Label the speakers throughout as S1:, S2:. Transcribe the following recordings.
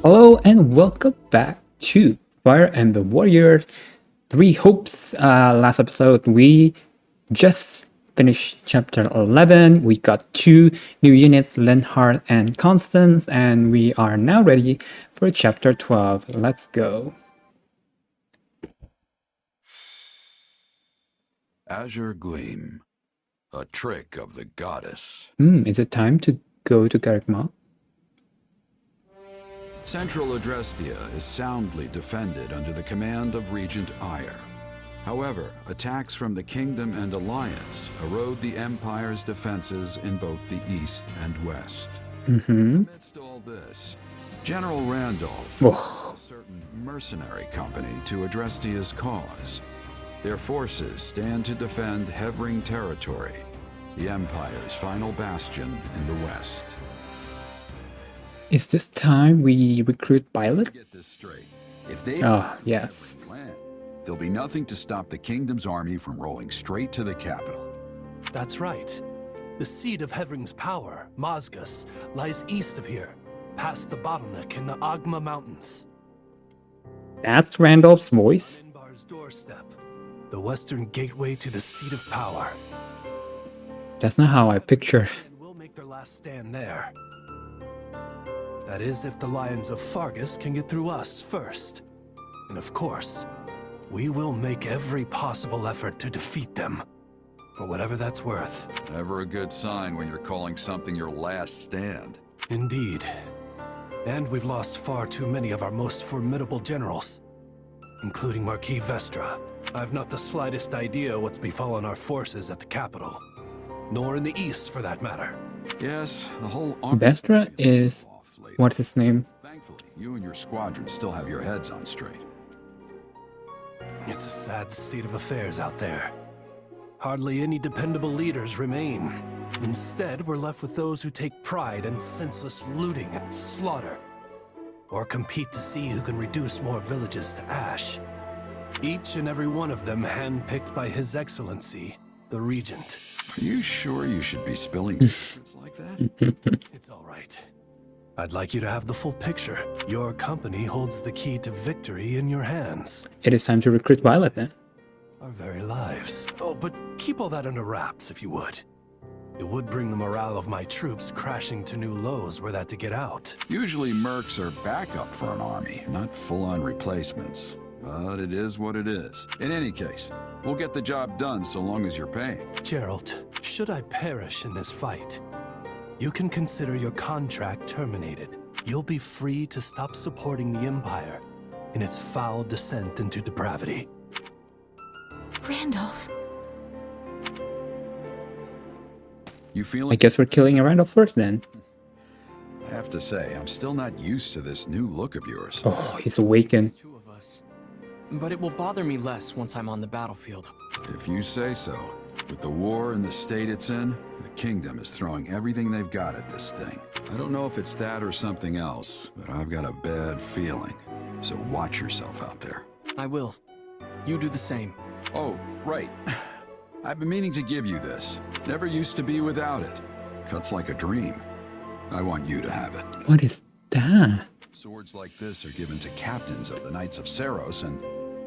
S1: Hello and welcome back to Fire Emblem Warriors. Three Hopes. Last episode we just finished chapter 11. We got two new units, Lenhart and Constance, and we are now ready for chapter 12. Let's go.
S2: Azure Gleam, a trick of the goddess.
S1: Is it time to go to Garikma?
S2: Central Adrestia is soundly defended under the command of Regent Ire. However, attacks from the Kingdom and Alliance erode the Empire's defenses in both the East and West. Amidst all this, General Randolph
S1: Oh.
S2: a certain mercenary company to Adrestia's cause. Their forces stand to defend Hevring territory, the Empire's final bastion in the West.
S1: Is this time we recruit Violet?
S2: Get this straight. If they
S1: Yes.
S2: plan, there'll be nothing to stop the Kingdom's army from rolling straight to the capital.
S3: That's right. The seat of Hevring's power, Mazgus, lies east of here, past the bottleneck in the Agma Mountains.
S1: That's Randolph's voice.
S3: Inbar's doorstep, the western gateway to the seat of power.
S1: That's not how I picture.
S3: And we'll make their last stand there. That is, if the Lions of Fargus can get through us first. And of course, we will make every possible effort to defeat them, for whatever that's worth.
S2: Never a good sign when you're calling something your last stand.
S3: Indeed. And we've lost far too many of our most formidable generals, including Marquis Vestra. I've not the slightest idea what's befallen our forces at the capital, nor in the east for that matter.
S2: Yes, the whole army
S1: Vestra is... what's his name?
S2: Thankfully, you and your squadron still have your heads on straight.
S3: It's a sad state of affairs out there. Hardly any dependable leaders remain. Instead, we're left with those who take pride in senseless looting and slaughter, or compete to see who can reduce more villages to ash. Each and every one of them handpicked by His Excellency, the Regent.
S2: Are you sure you should be spilling secrets like that?
S3: It's all right. I'd like you to have the full picture. Your company holds the key to victory in your hands.
S1: It is time to recruit Violet then.
S3: Our very lives. Oh, but keep all that under wraps, if you would. It would bring the morale of my troops crashing to new lows were that to get out.
S2: Usually mercs are backup for an army, not full-on replacements. But it is what it is. In any case, we'll get the job done so long as you're paying.
S3: Jeralt, should I perish in this fight, you can consider your contract terminated. You'll be free to stop supporting the Empire in its foul descent into depravity.
S4: Randolph.
S2: You
S1: I
S2: feeling?
S1: guess we're killing Randolph first then.
S2: I have to say, I'm still not used to this new look of yours.
S1: Oh, he's awakened.
S5: Two of us. But it will bother me less once I'm on the battlefield.
S2: If you say so. With the war and the state it's in, the Kingdom is throwing everything they've got at this thing. I don't know if it's that or something else, but I've got a bad feeling. So watch yourself out there.
S5: I will. You do the same.
S2: Oh, right. I've been meaning to give you this. Never used to be without it. Cuts like a dream. I want you to have it.
S1: What is that?
S2: Swords like this are given to captains of the Knights of Saros, and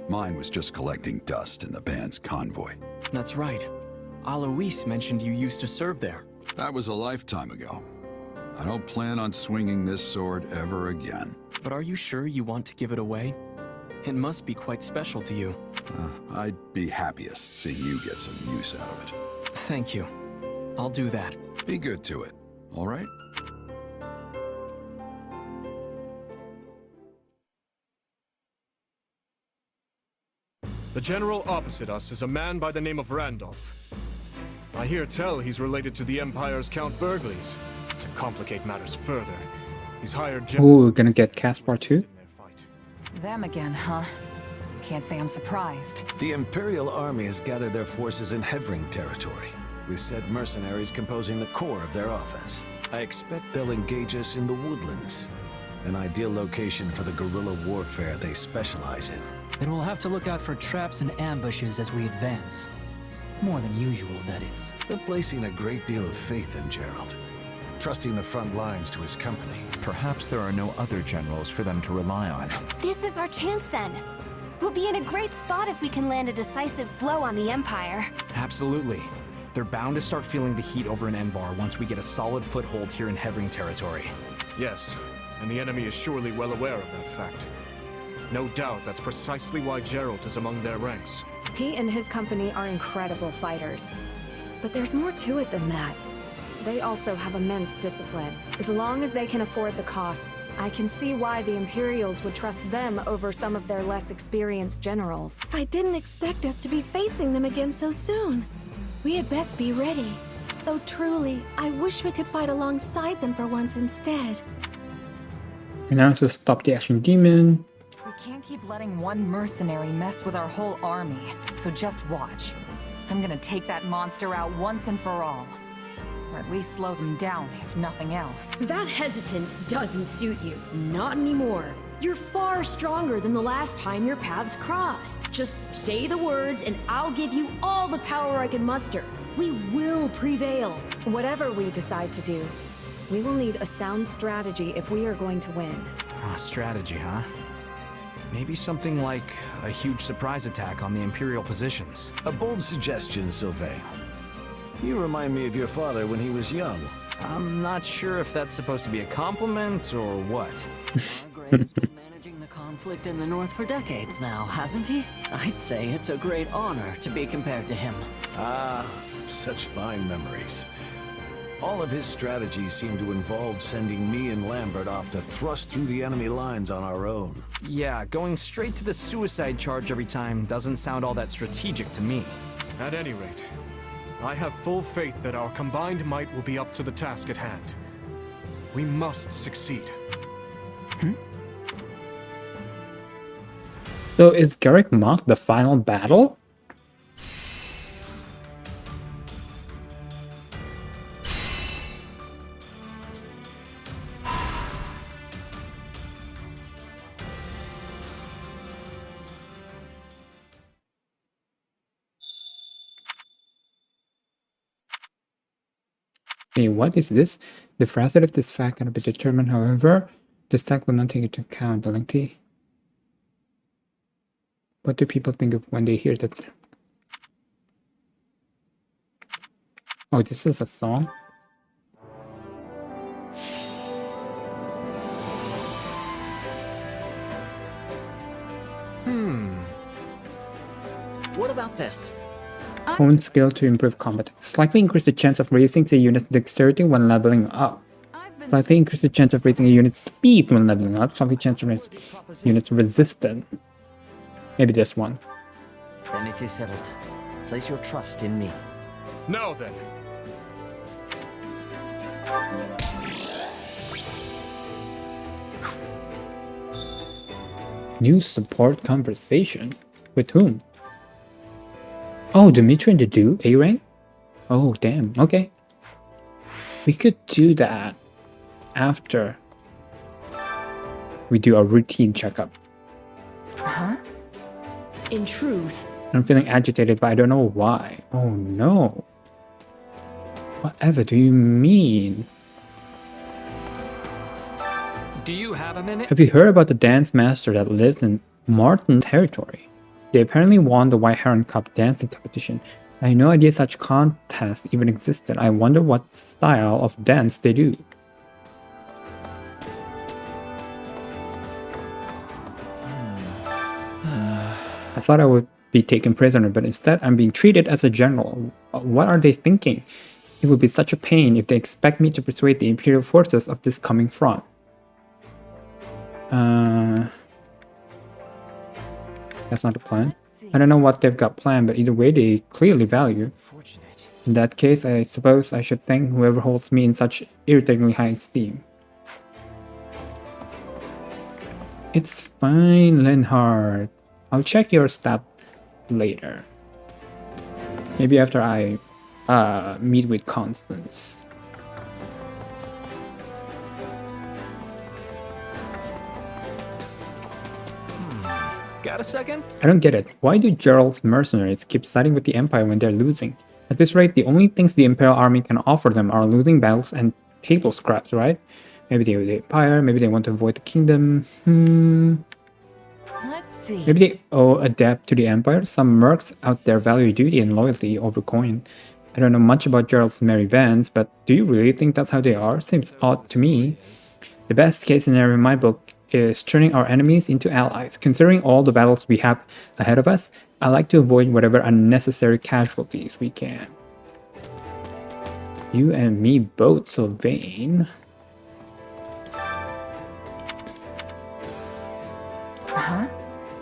S2: mine was just collecting dust in the band's convoy.
S5: That's right. Alois mentioned you used to serve there.
S2: That was a lifetime ago. I don't plan on swinging this sword ever again.
S5: But are you sure you want to give it away? It must be quite special to you.
S2: I'd be happiest seeing you get some use out of it.
S5: Thank you. I'll do that.
S2: Be good to it, all right?
S6: The general opposite us is a man by the name of Randolph. I hear tell he's related to the Empire's Count Burgleys. To complicate matters further, he's hired
S1: Oh, we're gonna get Caspar too?
S6: in their fight.
S4: Them again, huh? Can't say I'm surprised.
S7: The Imperial Army has gathered their forces in Hevring territory, with said mercenaries composing the core of their offense. I expect they'll engage us in the woodlands, an ideal location for the guerrilla warfare they specialize in.
S8: Then we'll have to look out for traps and ambushes as we advance. More than usual, that is.
S7: They're placing a great deal of faith in Jeralt. trusting the front lines to his company.
S9: Perhaps there are no other generals for them to rely on.
S10: This is our chance then. We'll be in a great spot if we can land a decisive blow on the Empire.
S5: Absolutely. They're bound to start feeling the heat over in Enbar once we get a solid foothold here in Hevring territory.
S6: Yes, and the enemy is surely well aware of that fact. No doubt that's precisely why Jeralt is among their ranks.
S4: He and his company are incredible fighters. But there's more to it than that. They also have immense discipline. As long as they can afford the cost, I can see why the Imperials would trust them over some of their less experienced generals.
S10: I didn't expect us to be facing them again so soon. We had best be ready. Though truly, I wish we could fight alongside them for once instead.
S1: And also stop the Ashen Demon.
S4: We can't keep letting one mercenary mess with our whole army, so just watch. I'm gonna take that monster out once and for all. Or at least slow them down, if nothing else.
S11: That hesitance doesn't suit you. Not anymore. You're far stronger than the last time your paths crossed. Just say the words and I'll give you all the power I can muster. We will prevail.
S4: Whatever we decide to do, we will need a sound strategy if we are going to win.
S5: Strategy, huh? Maybe something like a huge surprise attack on the Imperial positions.
S7: A bold suggestion, Sylvain. You remind me of your father when he was young.
S5: I'm not sure if that's supposed to be a compliment or what.
S12: Margrave's been managing the conflict in the North for decades now, hasn't he? I'd say it's a great honor to be compared to him.
S7: Ah, such fine memories. All of his strategies seem to involve sending me and Lambert off to thrust through the enemy lines on our own.
S5: Yeah, going straight to the suicide charge every time doesn't sound all that strategic to me.
S6: At any rate, I have full faith that our combined might will be up to the task at hand. We must succeed.
S1: So is Garrick Mach the final battle? Okay, what is this? The veracity of this fact cannot be determined, however. This fact will not take into account the lengthy. What do people think of when they hear that? Oh, this is a song?
S12: What about this?
S1: Own skill to improve combat. Slightly increase the chance of raising the unit's dexterity when leveling up. Slightly increase the chance of raising a unit's speed when leveling up. Slightly chance to raise unit's resistance. Maybe this one.
S12: Then it is settled. Place your trust in me.
S6: Now then.
S1: New support conversation? With whom? Oh, Dimitri and the Dew? A rank? Oh, damn. Okay. We could do that after we do a routine checkup.
S4: Huh?
S11: In truth,
S1: I'm feeling agitated, but I don't know why. Oh no. Whatever do you mean?
S13: Do you have a minute?
S1: Have you heard about the dance master that lives in Martin territory? They apparently won the White Heron Cup dancing competition. I had no idea such contests even existed. I wonder what style of dance they do. I thought I would be taken prisoner, but instead I'm being treated as a general. What are they thinking? It would be such a pain if they expect me to persuade the Imperial forces of this coming front. That's not the plan. I don't know what they've got planned, but either way they clearly value. In that case, I suppose I should thank whoever holds me in such irritatingly high esteem. It's fine, Lenhard. I'll check your stat later. Maybe after I meet with Constance.
S5: Got a second?
S1: I don't get it. Why do Jeralt's mercenaries keep siding with the Empire when they're losing? At this rate, the only things the Imperial army can offer them are losing battles and table scraps, right? Maybe they the empire, maybe they want to avoid the kingdom.
S10: Let's see.
S1: Maybe they owe a debt to the empire. Some mercs out there value duty and loyalty over coin. I don't know much about Jeralt's merry bands, but do you really think that's how they are? Seems odd to me. The best case scenario in my book is turning our enemies into allies. Considering all the battles we have ahead of us, I like to avoid whatever unnecessary casualties we can. You and me both, Sylvain.
S10: Huh?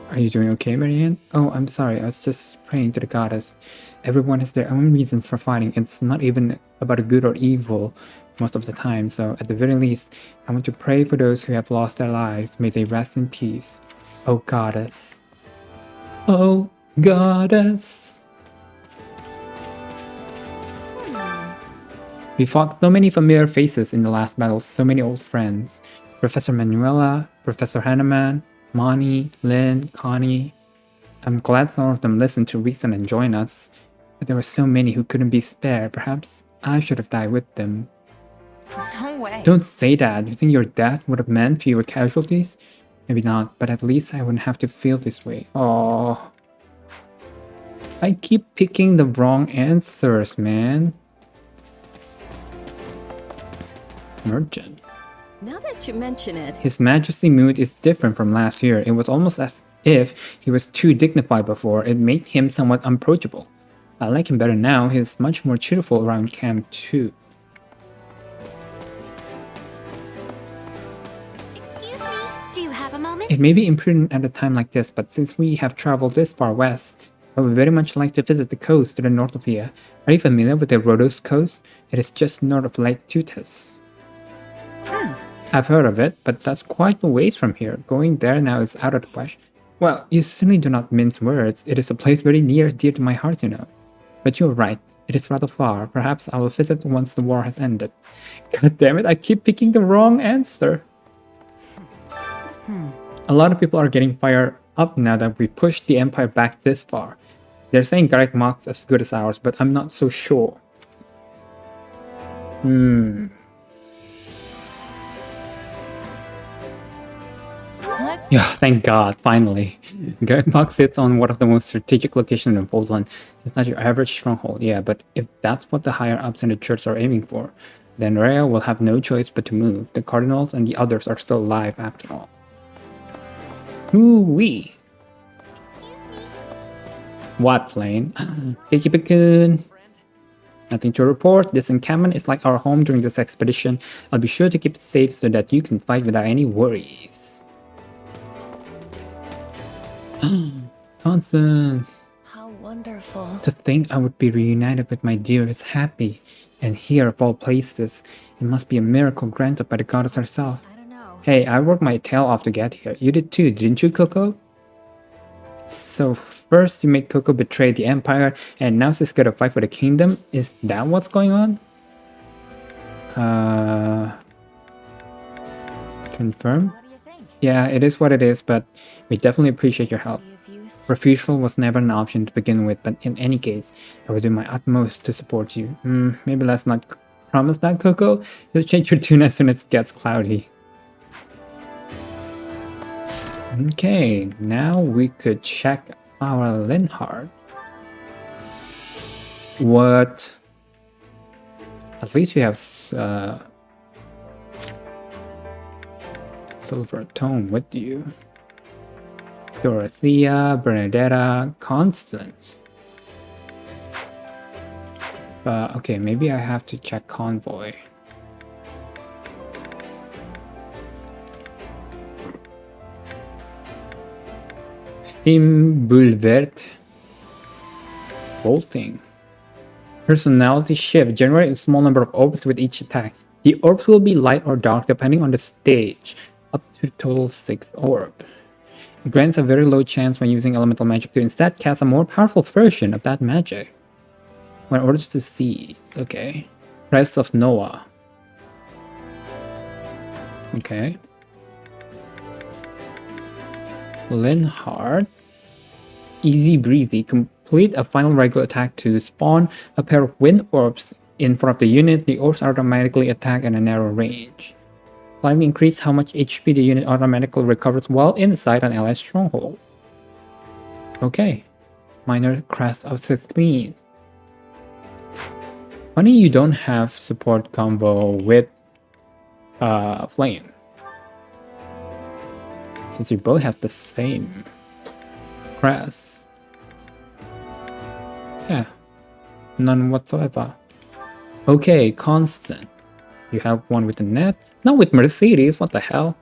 S1: Are you doing okay, Marianne? Oh, I'm sorry. I was just praying to the goddess. Everyone has their own reasons for fighting. It's not even about a good or evil most of the time. So at the very least, I want to pray for those who have lost their lives. May they rest in peace. Oh, goddess. Oh, goddess. We fought so many familiar faces in the last battle. So many old friends. Professor Manuela, Professor Hanneman, Moni, Lynn, Connie. I'm glad some of them listened to reason and joined us, but there were so many who couldn't be spared. Perhaps I should have died with them.
S10: No way.
S1: Don't say that. You think your death would have meant fewer casualties? Maybe not, but at least I wouldn't have to feel this way. Oh, I keep picking the wrong answers, man. Merchant.
S11: Now that you mention it,
S1: His Majesty mood is different from last year. It was almost as if he was too dignified before. It made him somewhat unapproachable. I like him better now. He's much more cheerful around camp too.
S10: Excuse me, do you have a moment?
S1: It may be imprudent at a time like this, but since we have traveled this far west, I would very much like to visit the coast to the north of here. Are you familiar with the Rhodos coast? It is just north of Lake Tutus. I've heard of it, but that's quite a ways from here. Going there now is out of the question. Well, you certainly do not mince words. It is a place very near dear to my heart, you know. But you're right, it is rather far. Perhaps I will visit once the war has ended. God damn it, I keep picking the wrong answer. A lot of people are getting fired up now that we pushed the Empire back this far. They're saying Garrick Mock's as good as ours, but I'm not so sure. Yeah, thank God, finally. Garrick Mock sits on one of the most strategic locations in Poland. It's not your average stronghold, yeah, but if that's what the higher-ups in the church are aiming for, then Rhea will have no choice but to move. The Cardinals and the others are still alive after all. Ooh-wee. What plane? Kikipikun. Nothing to report. This encampment is like our home during this expedition. I'll be sure to keep it safe so that you can fight without any worries. Constant.
S10: How wonderful.
S1: To think I would be reunited with my dearest Happy. And here of all places, it must be a miracle granted by the goddess herself.
S10: I don't know.
S1: Hey, I worked my tail off to get here. You did too, didn't you, Coco? So first you made Coco betray the Empire, and now she's gonna fight for the kingdom? Is that what's going on? Confirm?
S10: What do you think?
S1: Yeah, it is what it is, but we definitely appreciate your help. Refusal was never an option to begin with, but in any case, I will do my utmost to support you. Maybe let's not promise that, Coco. You'll change your tune as soon as it gets cloudy. Okay, now we could check our Linhard. What? At least we have Silver Tone with you. Dorothea, Bernadetta, Constance. Okay, maybe I have to check Convoy. Fim Bulvert. Bolting. Personality shift. Generate a small number of orbs with each attack. The orbs will be light or dark depending on the stage. Up to total 6 orb. It grants a very low chance when using elemental magic to instead cast a more powerful version of that magic. When orders to seize. Okay. Crest of Noah. Okay. Linhard. Easy breezy. Complete a final regular attack to spawn a pair of wind orbs in front of the unit, the orbs automatically attack at a narrow range. Slightly increase how much HP the unit automatically recovers while inside an allied stronghold. Okay. Minor Crest of 16. Funny you don't have support combo with Flame. Since you both have the same crest. Yeah. None whatsoever. Okay, Constant. You have one with the net. Not with Mercedes, what the hell?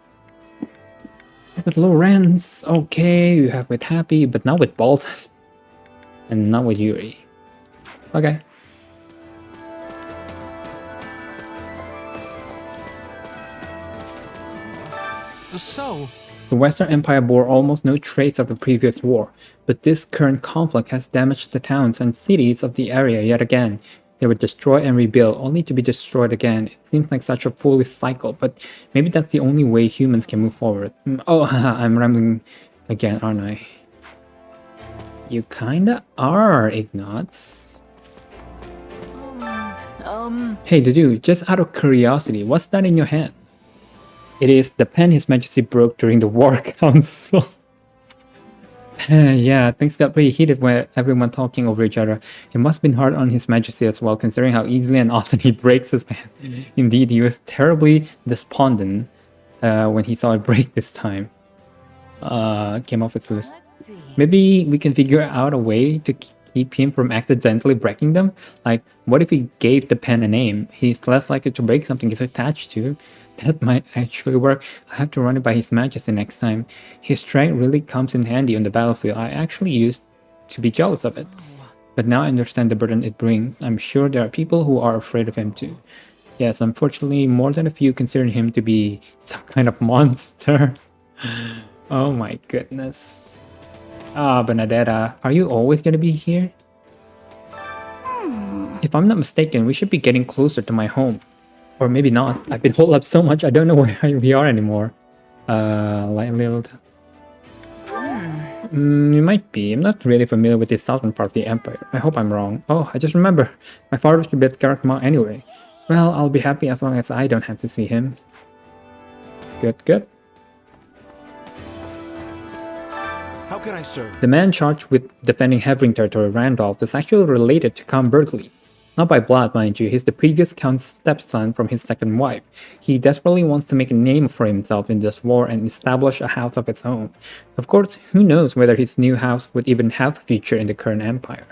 S1: With Lorenz, okay, you have with Happy, but not with Baltus. And not with Yuri. Okay.
S3: So,
S1: the Western Empire bore almost no trace of the previous war, but this current conflict has damaged the towns and cities of the area yet again. They were destroyed and rebuilt, only to be destroyed again. It seems like such a foolish cycle, but maybe that's the only way humans can move forward. Oh, I'm rambling again, aren't I? You kinda are, Ignatz. Hey, dude, just out of curiosity, what's that in your hand? It is the pen His Majesty broke during the War Council. Yeah, things got pretty heated when everyone talking over each other. It must have been hard on His Majesty as well, considering how easily and often he breaks his pen. Indeed, he was terribly despondent when he saw it break this time. Came off its list. Maybe we can figure out a way to keep him from accidentally breaking them? Like, what if he gave the pen a name? He's less likely to break something it's attached to. That might actually work. I have to run it by His Majesty next time. His strength really comes in handy on the battlefield. I actually used to be jealous of it. But now I understand the burden it brings. I'm sure there are people who are afraid of him too. Yes, unfortunately, more than a few consider him to be some kind of monster. Oh my goodness. Ah, Benedetta, are you always gonna be here? If I'm not mistaken, we should be getting closer to my home. Or maybe not. I've been holed up so much, I don't know where we are anymore. You might be. I'm not really familiar with the southern part of the Empire. I hope I'm wrong. Oh, I just remember. My father should be at Karakma anyway. Well, I'll be happy as long as I don't have to see him. Good, good.
S3: How can I serve?
S1: The man charged with defending Havering territory, Randolph, is actually related to Count Berkeley. Not by blood, mind you, he's the previous Count's stepson from his second wife. He desperately wants to make a name for himself in this war and establish a house of its own. Of course, who knows whether his new house would even have a future in the current empire.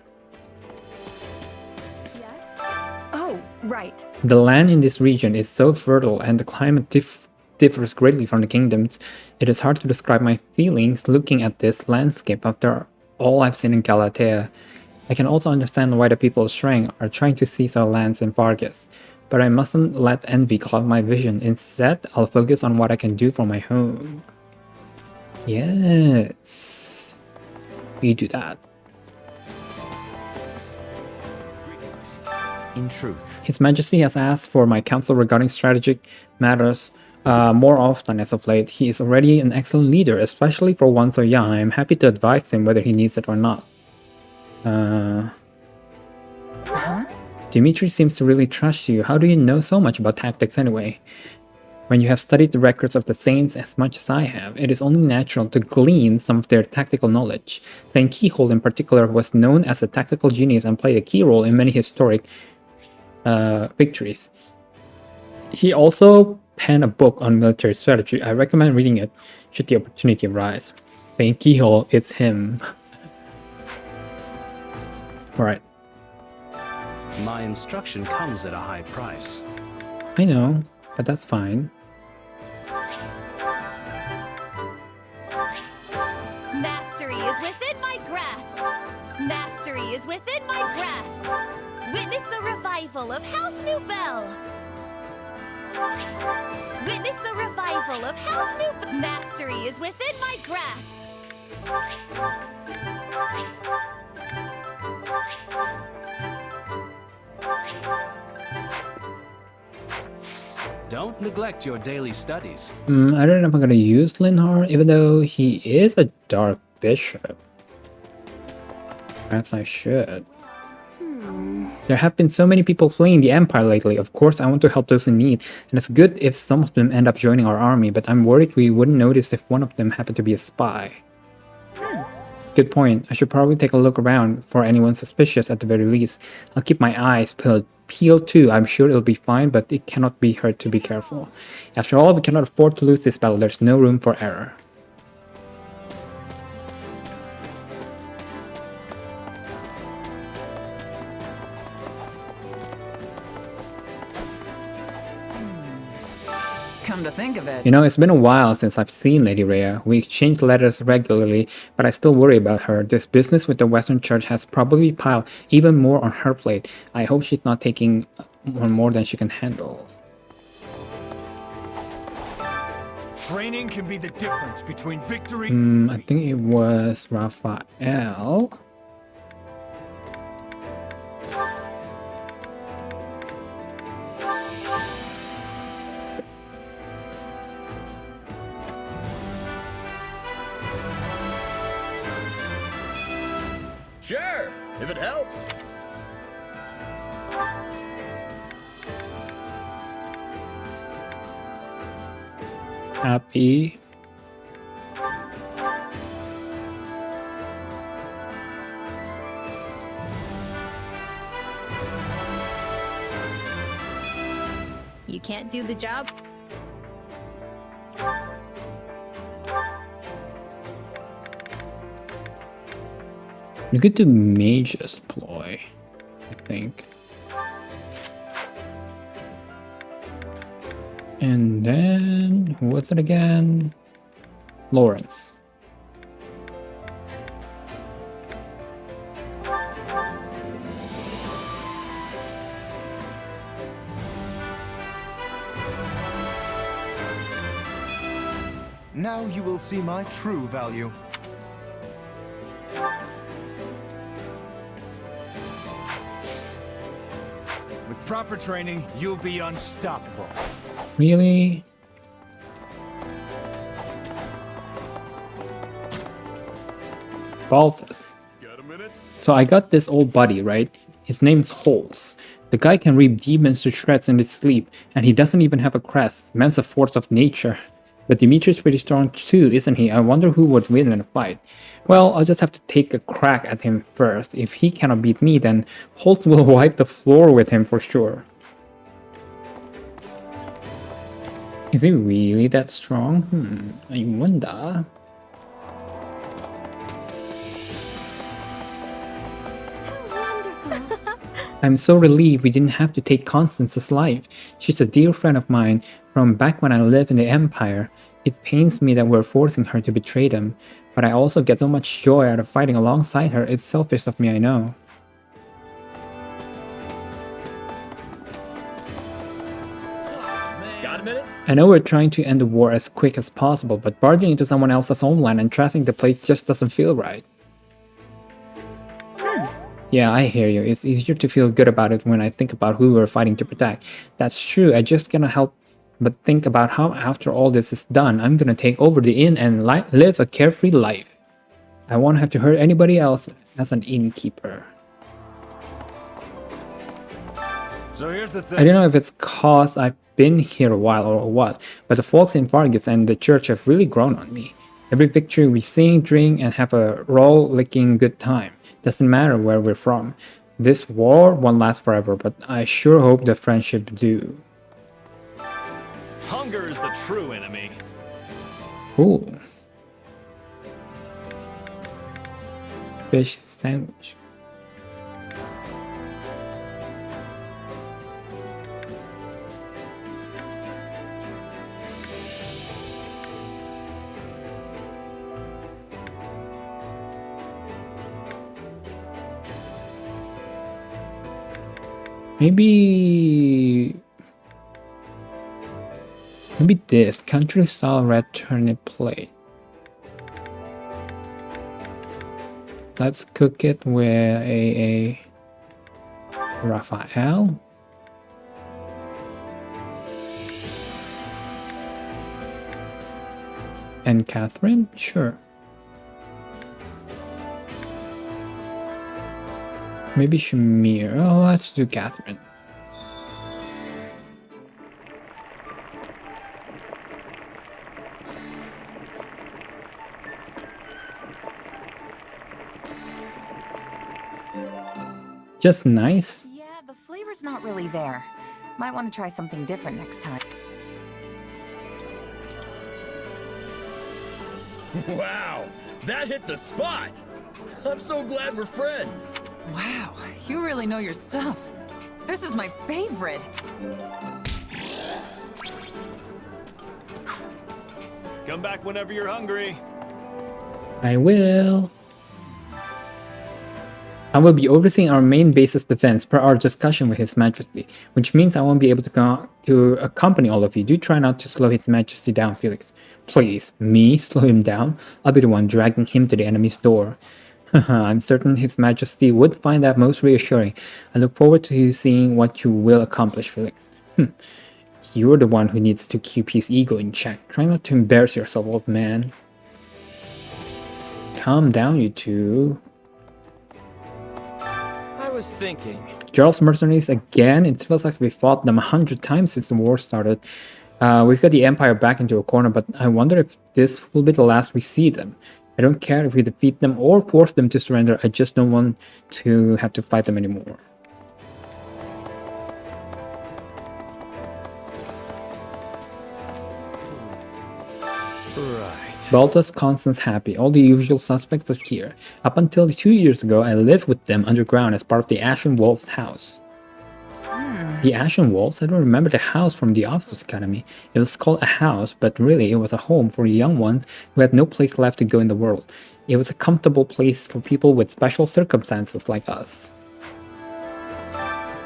S4: Yes? Oh, right.
S1: The land in this region is so fertile and the climate differs greatly from the kingdoms. It is hard to describe my feelings looking at this landscape after all I've seen in Galatea. I can also understand why the people of Shrang are trying to seize our lands in Vargas, but I mustn't let envy cloud my vision. Instead, I'll focus on what I can do for my home. Yes. You do that.
S5: In truth,
S1: His Majesty has asked for my counsel regarding strategic matters more often as of late. He is already an excellent leader, especially for one so young. I am happy to advise him whether he needs it or not. Dimitri seems to really trust you. How do you know so much about tactics anyway? When you have studied the records of the Saints as much as I have, it is only natural to glean some of their tactical knowledge. Saint Keyhole in particular was known as a tactical genius and played a key role in many historic victories. He also penned a book on military strategy. I recommend reading it should the opportunity arise. Saint Keyhole, it's him. Alright.
S3: My instruction comes at a high price.
S1: I know, but that's fine.
S14: Mastery is within my grasp. Mastery is within my grasp. Witness the revival of House Nouvelle. Witness the revival of House Nouvelle. Mastery is within my grasp.
S3: Don't neglect your daily studies.
S1: I don't know if I'm gonna use Linhar, even though he is a dark bishop. Perhaps I should. There have been so many people fleeing the Empire lately. Of course, I want to help those in need, and it's good if some of them end up joining our army, but I'm worried we wouldn't notice if one of them happened to be a spy. Good point. I should probably take a look around for anyone suspicious at the very least. I'll keep my eyes peeled too. I'm sure it'll be fine, but it cannot be hurt to be careful. After all, we cannot afford to lose this battle. There's no room for error.
S15: Come to think of it.
S1: You know, it's been a while since I've seen Lady Rhea. We exchange letters regularly, but I still worry about her. This business with the Western Church has probably piled even more on her plate. I hope she's not taking on more than she can handle.
S16: Training can be the difference between victory.
S1: I think it was Raphael.
S16: Sure, if it helps.
S1: Happy.
S14: You can't do the job?
S1: You could do Mage's Ploy, I think. And then, what's it again? Lawrence.
S16: Now you will see my true value. With proper training, you'll be unstoppable.
S1: Really? Balthus. So I got this old buddy, right? His name's Holes. The guy can rip demons to shreds in his sleep, and he doesn't even have a crest. Man's a force of nature. But Dimitri's pretty strong too, isn't he? I wonder who would win in a fight. Well, I'll just have to take a crack at him first. If he cannot beat me, then Holes will wipe the floor with him for sure. Is he really that strong? I wonder. I'm so relieved we didn't have to take Constance's life. She's a dear friend of mine from back when I lived in the Empire. It pains me that we're forcing her to betray them, but I also get so much joy out of fighting alongside her. It's selfish of me, I know.
S16: Got a minute?
S1: I know we're trying to end the war as quick as possible, but barging into someone else's homeland and trashing the place just doesn't feel right. Yeah, I hear you. It's easier to feel good about it when I think about who we're fighting to protect. That's true. I just cannot help but think about how after all this is done, I'm gonna take over the inn and live a carefree life. I won't have to hurt anybody else as an innkeeper.
S16: So here's the thing.
S1: I don't know if it's cause I've been here a while or what, but the folks in Vargas and the church have really grown on me. Every victory we sing, drink, and have a roll-licking good time. Doesn't matter where we're from. This war won't last forever, but I sure hope the friendship do.
S16: Hunger is the true enemy.
S1: Ooh. Fish sandwich. Maybe this country style red turnip plate. Let's cook it with a Raphael. And Catherine? Sure. Maybe Shamir. Oh, let's do Catherine. Just nice.
S15: Yeah, the flavor's not really there. Might want to try something different next time.
S17: Wow, that hit the spot! I'm so glad we're friends!
S15: Wow, you really know your stuff. This is my favorite.
S6: Come back whenever you're hungry.
S1: I will. I will be overseeing our main base's defense per our discussion with His Majesty, which means I won't be able to accompany all of you. Do try not to slow His Majesty down, Felix. Please, me slow him down? I'll be the one dragging him to the enemy's door. I'm certain His Majesty would find that most reassuring. I look forward to seeing what you will accomplish, Felix. You're the one who needs to keep his ego in check. Try not to embarrass yourself, old man. Calm down, you two.
S17: I was thinking.
S1: Jeralt's mercenaries again. It feels like we fought them 100 times since the war started. We've got the Empire back into a corner, but I wonder if this will be the last we see them. I don't care if we defeat them or force them to surrender. I just don't want to have to fight them anymore. Baltus, Constance, Happy. All the usual suspects are here. Up until 2 years ago, I lived with them underground as part of the Ashen Wolf's house. The Ashen Wolves? I don't remember the house from the Officers Academy. It was called a house, but really it was a home for young ones who had no place left to go in the world. It was a comfortable place for people with special circumstances like us.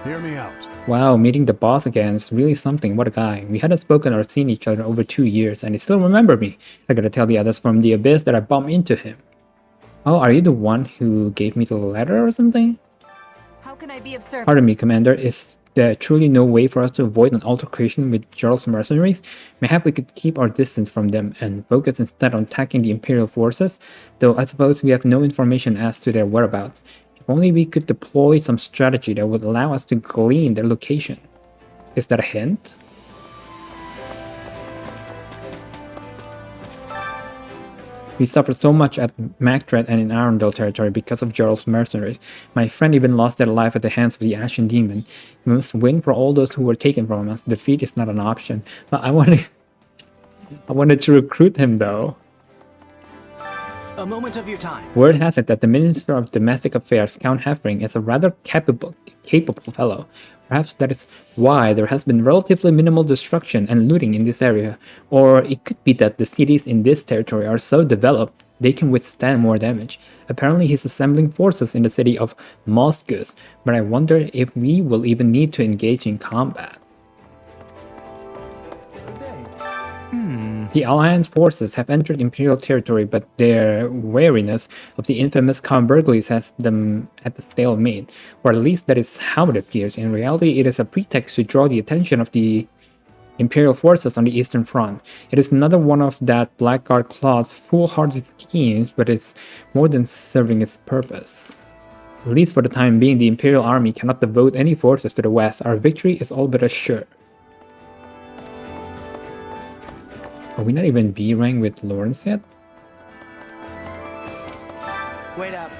S18: Hear me out.
S1: Wow, meeting the boss again is really something. What a guy. We hadn't spoken or seen each other over 2 years, and he still remembered me. I gotta tell the others from the Abyss that I bumped into him. Oh, are you the one who gave me the letter or something?
S15: How can I be of service?
S1: Pardon me, Commander. Is there truly no way for us to avoid an altercation with Jeralt's mercenaries? Mayhap we could keep our distance from them and focus instead on attacking the Imperial forces, though I suppose we have no information as to their whereabouts. If only we could deploy some strategy that would allow us to glean their location. Is that a hint? We suffered so much at Mactred and in Arundel territory because of Jeralt's mercenaries. My friend even lost their life at the hands of the Ashen Demon. We must win for all those who were taken from us. Defeat is not an option. But I wanted to recruit him though.
S8: A moment of your time.
S1: Word has it that the Minister of Domestic Affairs, Count Heffring, is a rather capable fellow. Perhaps that is why there has been relatively minimal destruction and looting in this area. Or it could be that the cities in this territory are so developed they can withstand more damage. Apparently he's assembling forces in the city of Moscus, but I wonder if we will even need to engage in combat. The Alliance forces have entered Imperial territory, but their wariness of the infamous Count Burgles has them at the stalemate, or at least that is how it appears. In reality, it is a pretext to draw the attention of the Imperial forces on the Eastern Front. It is another one of that Blackguard Claw's foolhardy schemes, but it's more than serving its purpose. At least for the time being, the Imperial army cannot devote any forces to the west. Our victory is all but assured. Are we not even B rank with Lawrence yet?
S8: Wait up.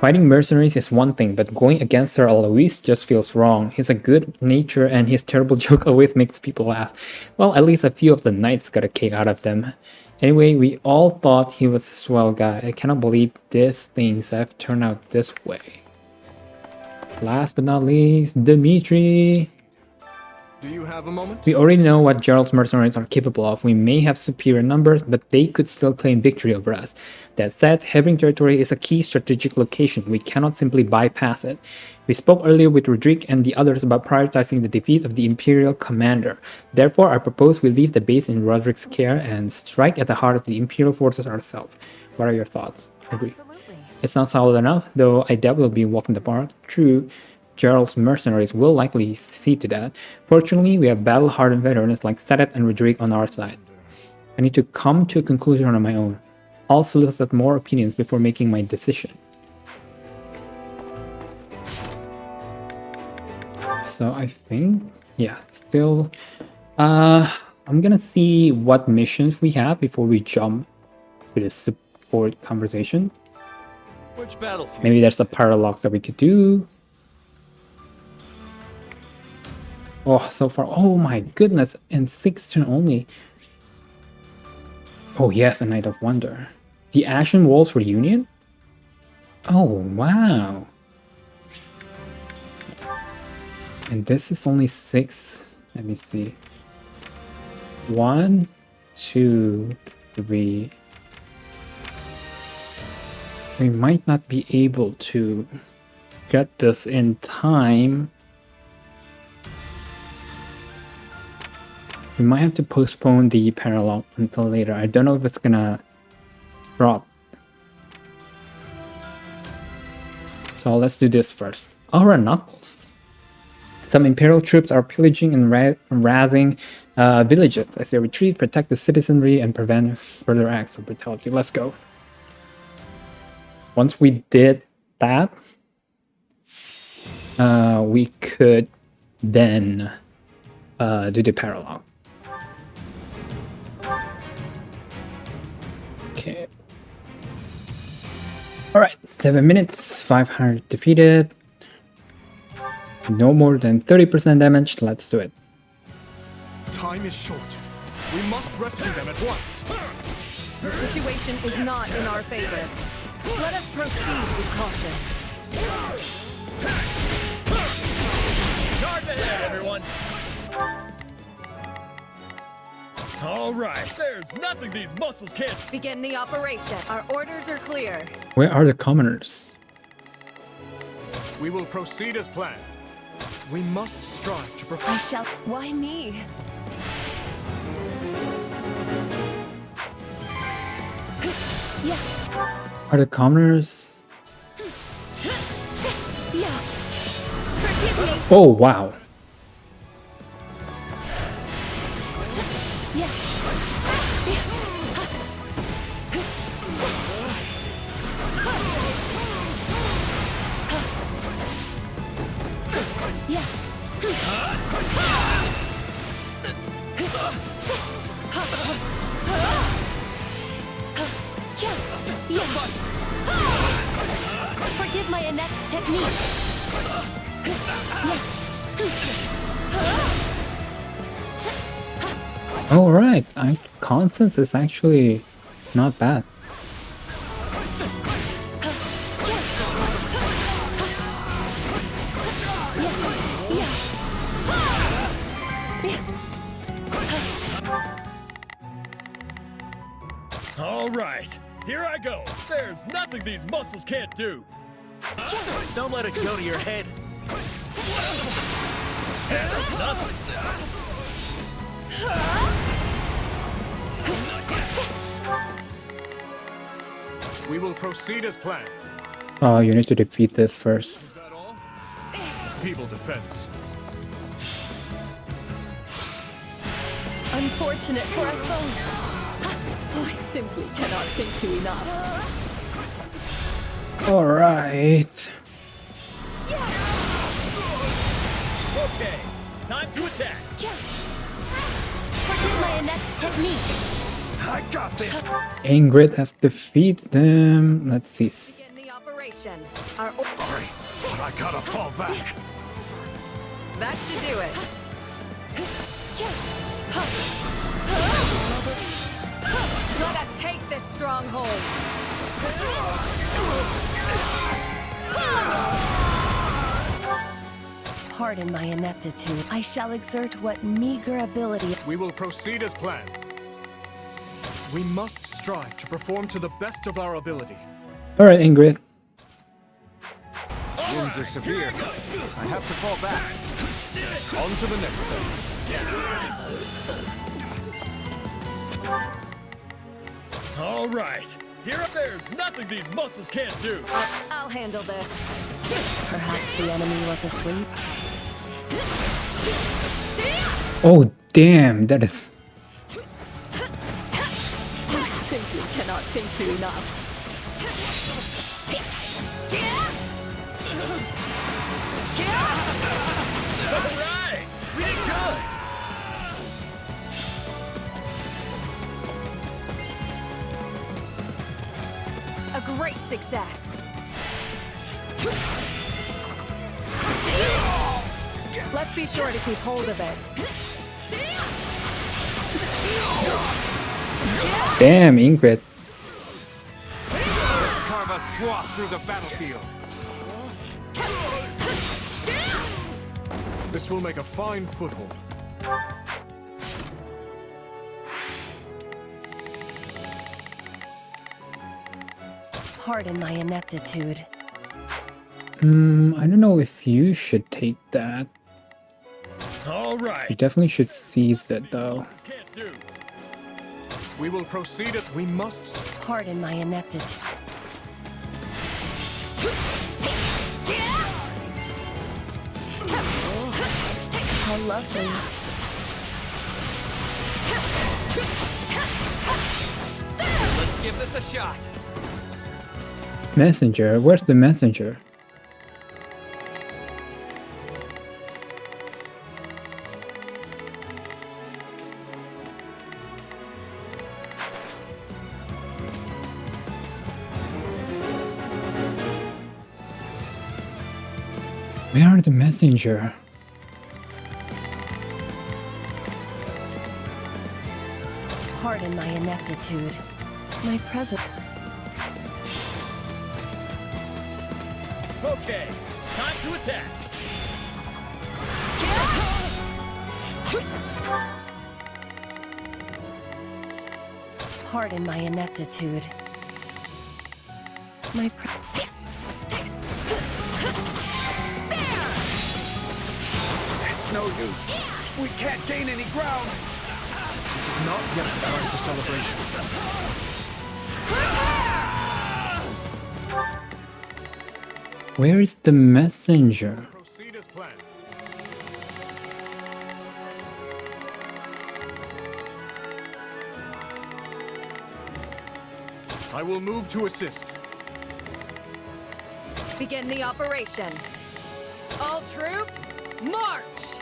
S1: Fighting mercenaries is one thing, but going against Sir Alois just feels wrong. He's a good nature and his terrible joke always makes people laugh. Well, at least a few of the knights got a kick out of them. Anyway, we all thought he was a swell guy. I cannot believe these things have turned out this way. Last but not least, Dimitri.
S6: Do you have a moment?
S1: We already know what Jeralt's mercenaries are capable of. We may have superior numbers, but they could still claim victory over us. That said, Hevring territory is a key strategic location. We cannot simply bypass it. We spoke earlier with Roderick and the others about prioritizing the defeat of the Imperial commander. Therefore, I propose we leave the base in Roderick's care and strike at the heart of the Imperial forces ourselves. What are your thoughts? Agree. It's not solid enough, though I doubt we'll be walking the park. True, Jeralt's mercenaries will likely see to that. Fortunately, we have battle-hardened veterans like Sedet and Roderick on our side. I need to come to a conclusion on my own. I'll solicit more opinions before making my decision. So I think, yeah, still, I'm gonna see what missions we have before we jump to the support conversation.
S17: Which battlefield?
S1: Maybe there's a paralog that we could do. Oh, so far, oh my goodness, and 6 turn only. Oh yes, a Night of Wonder. The Ashen Walls Reunion? Oh, wow. And this is only 6. Let me see. 1, 2, 3. We might not be able to get this in time. We might have to postpone the parallel until later. I don't know if it's gonna drop. So let's do this first. Aura Knuckles. Some Imperial troops are pillaging and razing villages as they retreat, protect the citizenry, and prevent further acts of brutality. Let's go. Once we did that, we could then do the parallel. Okay. Alright, 7 minutes, 500 defeated. No more than 30% damage. Let's do it.
S6: Time is short. We must rescue them at once.
S4: The situation is not in our favor. Let us proceed with caution.
S17: Charge ahead, everyone! All right, there's nothing these muscles can't...
S4: Begin the operation. Our orders are clear.
S1: Where are the commoners?
S6: We will proceed as planned. We must strive to prepare.
S4: I shall... Why me? Yeah.
S1: Are the commoners?
S4: Yeah. Forgive me.
S1: Oh, wow.
S4: Yeah. Forgive my inept technique.
S1: All right, Constance is actually not bad.
S17: All right, here I go. There's nothing these muscles can't do. Don't let it go to your head. Nothing.
S6: We will proceed as planned.
S1: Oh, you need to defeat this first.
S6: Is that all? Feeble defense.
S11: Unfortunate for us both. Oh, I simply cannot thank you enough.
S1: All right.
S17: Okay, time to attack.
S4: Forgive my inept technique.
S17: I got this.
S1: Ingrid has defeated them. Let's see.
S4: Begin the operation. Our
S3: Sorry, I gotta fall back.
S4: That should do it. Let us take this stronghold. Pardon my ineptitude. I shall exert what meager ability.
S6: We will proceed as planned. We must strive to perform to the best of our ability.
S1: All right, Ingrid.
S6: Wounds are severe. I have to fall back. On to the next thing.
S17: All right, here up there's nothing these muscles can't do.
S4: I'll handle this. Perhaps the enemy was asleep.
S1: Oh, damn, that is...
S11: I simply cannot thank you enough.
S4: success. Let's be sure to keep hold of it.
S1: Damn, Ingrid.
S16: Let's carve a swath through the battlefield.
S6: This will make a fine foothold.
S18: Pardon my ineptitude.
S1: I don't know if you should take that.
S17: All right.
S1: You definitely should seize it though.
S6: We will proceed it. We must.
S18: Pardon my ineptitude. How lovely.
S16: Let's give this a shot.
S1: Messenger? Where's the messenger? Where are the messenger?
S18: Pardon my ineptitude. My present.
S17: Okay, time to attack.
S18: Pardon my ineptitude. My
S16: It's no use. We can't gain any ground.
S6: This is not yet the time for celebration.
S1: Where is the messenger?
S6: Proceed as planned. I will move to assist.
S4: Begin the operation. All troops, march!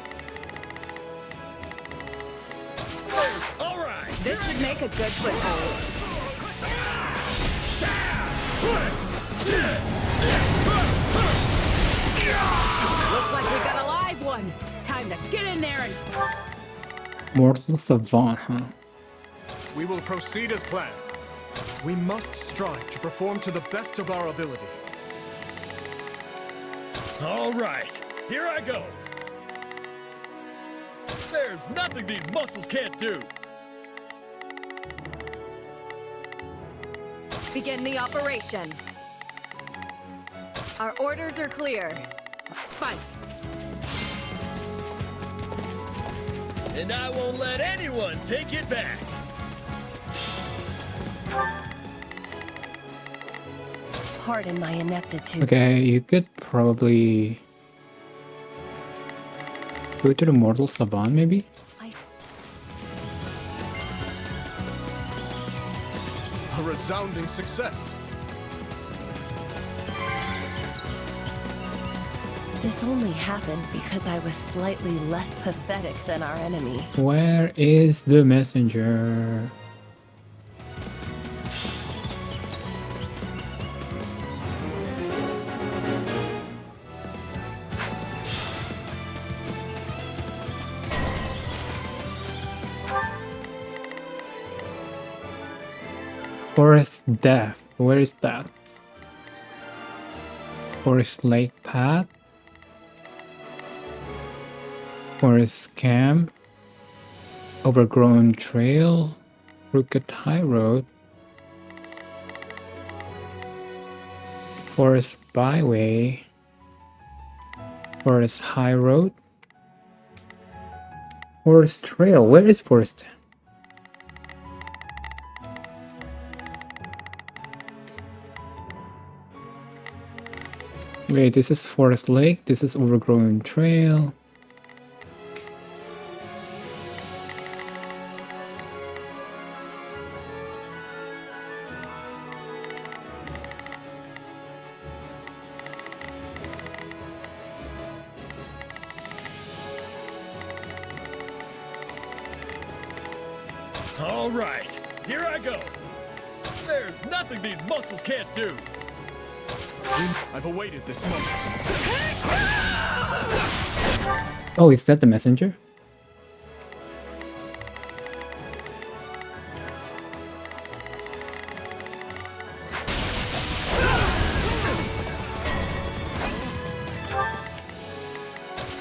S17: All right.
S4: This should make a good foothold.
S11: Looks like we got a live one. Time to get in there and...
S1: Mortal Savant, huh?
S6: We will proceed as planned. We must strive to perform to the best of our ability.
S17: All right, here I go. There's nothing these muscles can't do.
S4: Begin the operation. Our orders are clear. Fight.
S17: And I won't let anyone take it back.
S18: Pardon my ineptitude.
S1: Okay, you could probably go to the Mortal Savant, maybe?
S6: A resounding success.
S18: This only happened because I was slightly less pathetic than our enemy.
S1: Where is the messenger? Forest Death. Where is that? Forest Lake Path. Forest Camp. Overgrown Trail. Crooked High Road. Forest Byway. Forest High Road. Forest Trail. Where is Forest? Wait, this is Forest Lake, this is Overgrown Trail.
S17: All right, here I go. There's nothing these muscles can't do.
S6: I've awaited this moment.
S1: Oh, is that the messenger?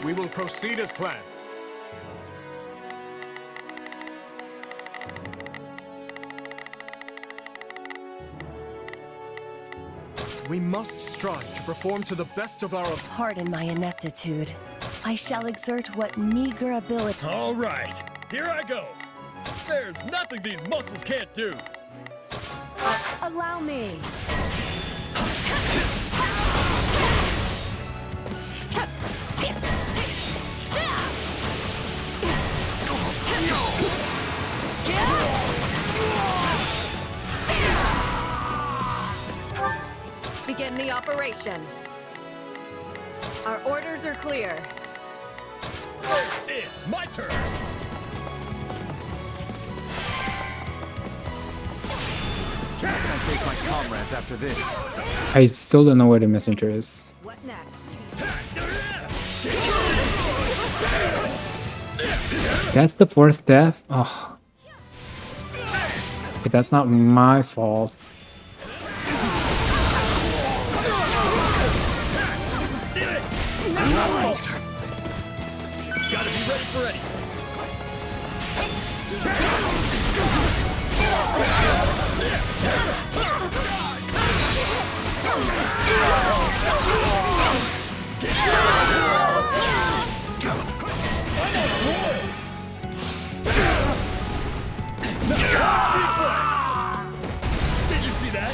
S6: We will proceed as planned. We must strive to perform to the best of our...
S18: Pardon my ineptitude. I shall exert what meager ability...
S17: All right, here I go. There's nothing these muscles can't do.
S4: Allow me. Begin the operation. Our orders are clear.
S17: It's my turn.
S5: I can't face my comrades after this.
S1: I still don't know where the messenger is.
S4: What next?
S1: That's the fourth death? Oh. But that's not my fault.
S17: Gotta be ready for any. Did you see that?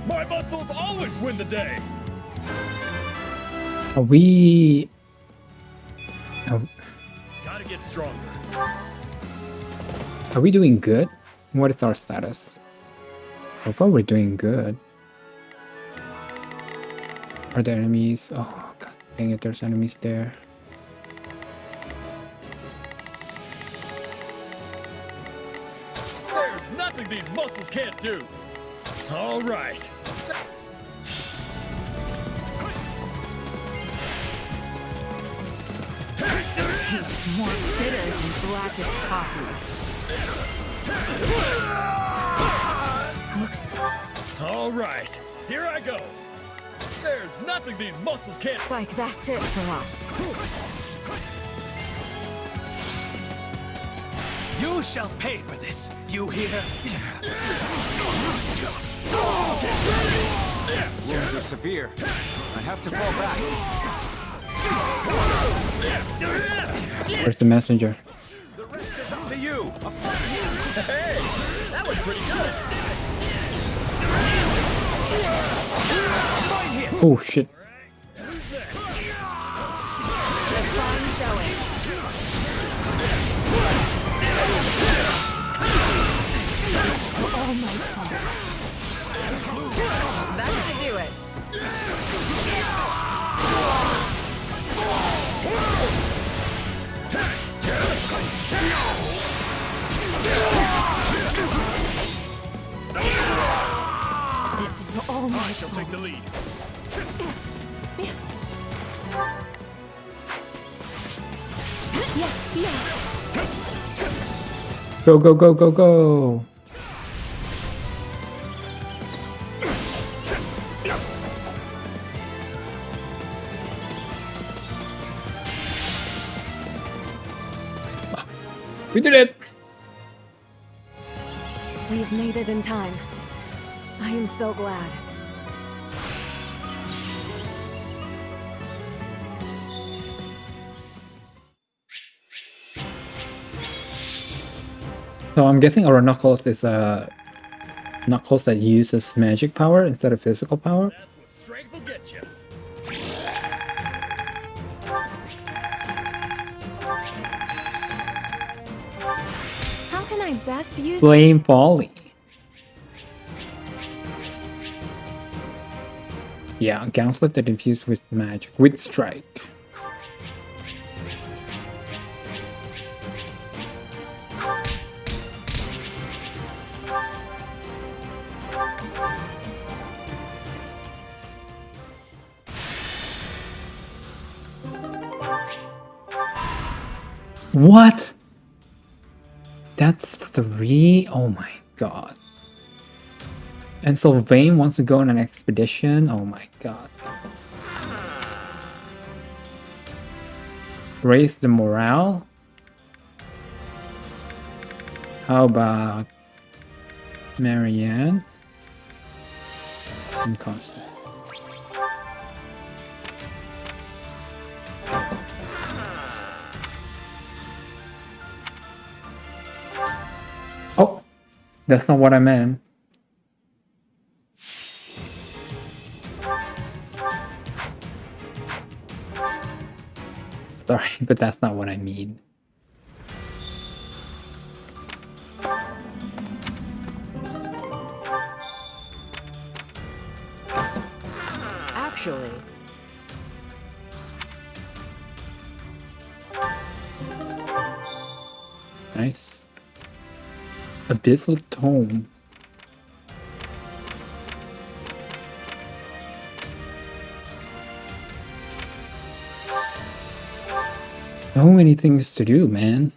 S17: My muscles always win the day.
S1: Are we...
S17: Gotta get stronger.
S1: Are we doing good? What is our status? So far we're doing good. Are there enemies? Oh god dang it, there's enemies there.
S17: There's nothing these muscles can't do. All right.
S18: Tastes more bitter than blackest coffee.
S17: Looks... All right, here I go. There's nothing these muscles can't...
S4: Like that's it for us.
S17: You shall pay for this, you hear?
S5: Wounds are severe. I have to fall back.
S1: Where's the messenger?
S17: The rest is up to you. Hey, that was pretty good.
S1: Oh shit.
S4: Fun showing. This is all my fault. That should do it. This is all my
S17: I shall take the lead.
S1: Go, go, go, go, go! We did it!
S4: We've made it in time. I am so glad.
S1: So I'm guessing our Knuckles is a Knuckles that uses magic power instead of physical power.
S17: That's what strength will get you.
S4: How can I best use
S1: Flame Volley. Yeah, gauntlet that infused with magic, with strike. What? That's 3? Oh my god. And Sylvain wants to go on an expedition? Oh my god. Raise the morale? How about Marianne and Constance? Oh, that's not what I meant. Sorry, but that's not what I mean.
S11: Actually,
S1: Nice. Abyssal Tome. So many things to do, man.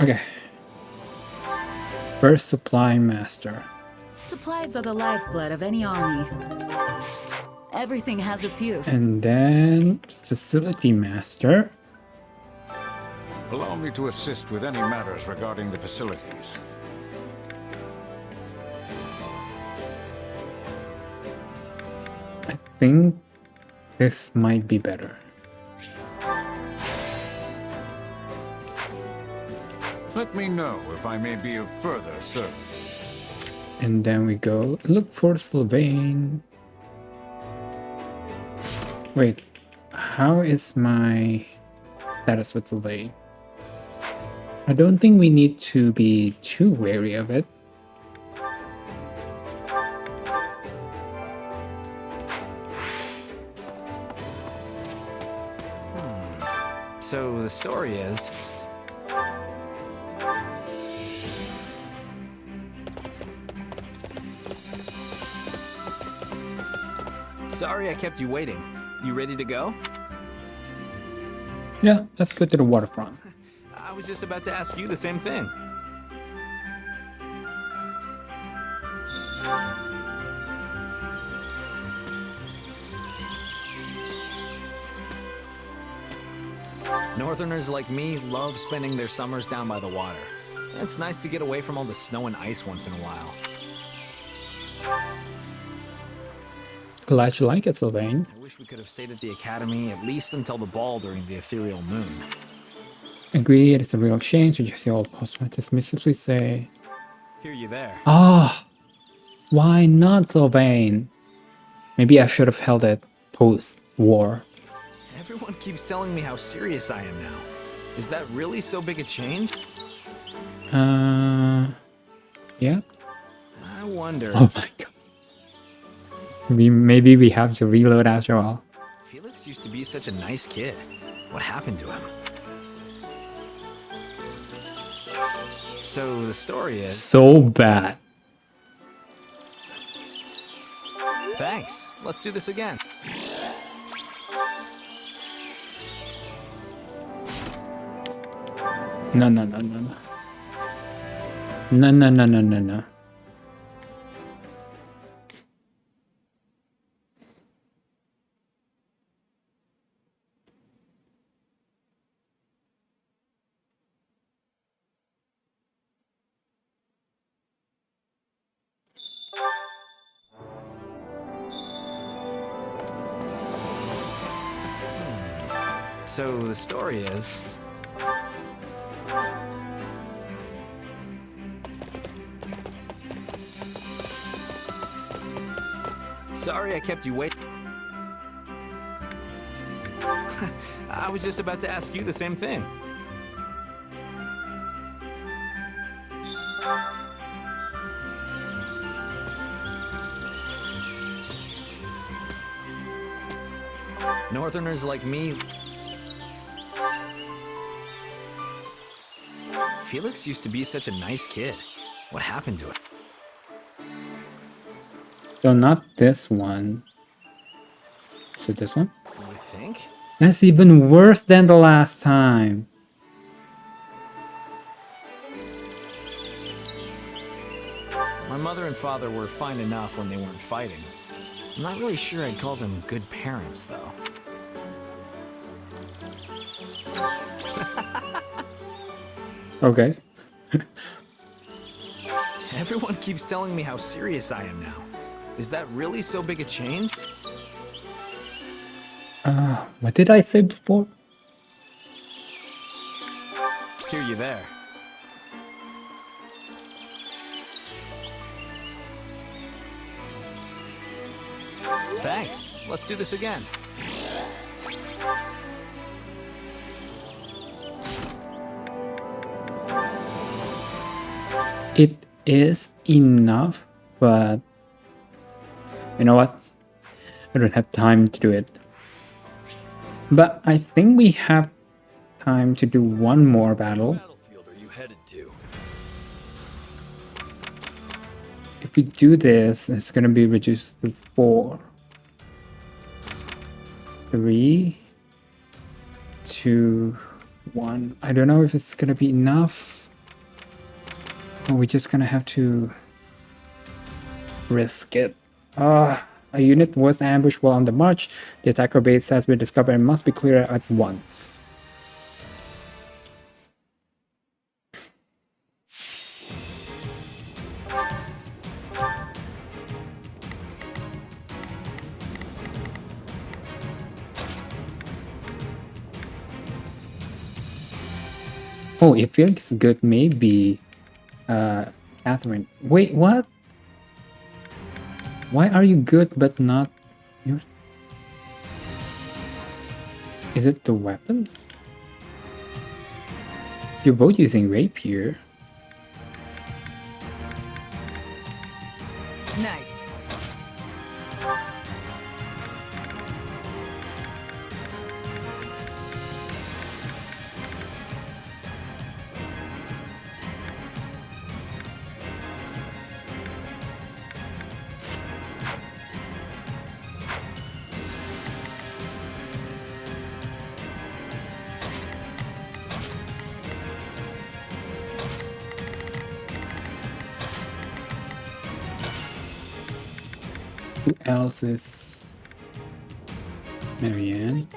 S1: Okay. First Supply Master.
S18: Supplies are the lifeblood of any army. Everything has its use.
S1: And then Facility Master.
S19: Allow me to assist with any matters regarding the facilities.
S1: I think this might be better.
S19: Let me know if I may be of further service.
S1: And then we go look for Sylvain. Wait, how is my status with Sylvain? I don't think we need to be too wary of it.
S5: So the story is... Sorry I kept you waiting. You ready to go?
S1: Yeah, let's go to the waterfront.
S5: I was just about to ask you the same thing. Northerners like me love spending their summers down by the water. It's nice to get away from all the snow and ice once in a while.
S1: Glad you like it, Sylvain.
S5: I wish we could have stayed at the academy at least until the ball during the ethereal moon.
S1: Agree, it is a real shame to just the old postman dismissively say,
S5: Hear you there.
S1: "Ah, why not, Sylvain? Maybe I should have held it post-war."
S5: Everyone keeps telling me how serious I am now. Is that really so big a change?
S1: Yeah.
S5: I wonder...
S1: Oh my god. Maybe we have to reload after all.
S5: Felix used to be such a nice kid. What happened to him? So the story is...
S1: So bad.
S5: Thanks. Let's do this again.
S1: No. No.
S5: So the story is... Sorry I kept you waiting. I was just about to ask you the same thing. Northerners like me... Felix used to be such a nice kid. What happened to him?
S1: So not this one. Is it this one?
S5: You think?
S1: That's even worse than the last time.
S5: My mother and father were fine enough when they weren't fighting. I'm not really sure I'd call them good parents, though.
S1: Okay.
S5: Everyone keeps telling me how serious I am now. Is that really so big a change?
S1: What did I say before?
S5: Hear you there. Thanks. Let's do this again.
S1: It is enough, but you know what? I don't have time to do it. But I think we have time to do one more battle.
S5: Battlefield are you headed to?
S1: If we do this, it's gonna be reduced to 4. 3, 2, 1. I don't know if it's gonna be enough. Or we're just gonna have to risk it. A unit was ambushed while on the march. The attacker base has been discovered and must be cleared at once. Oh, it feels good. Maybe Catherine. Wait, what? Why are you good but not yours? Is it the weapon? You're both using rapier.
S15: Nice.
S1: Who else is Marianne?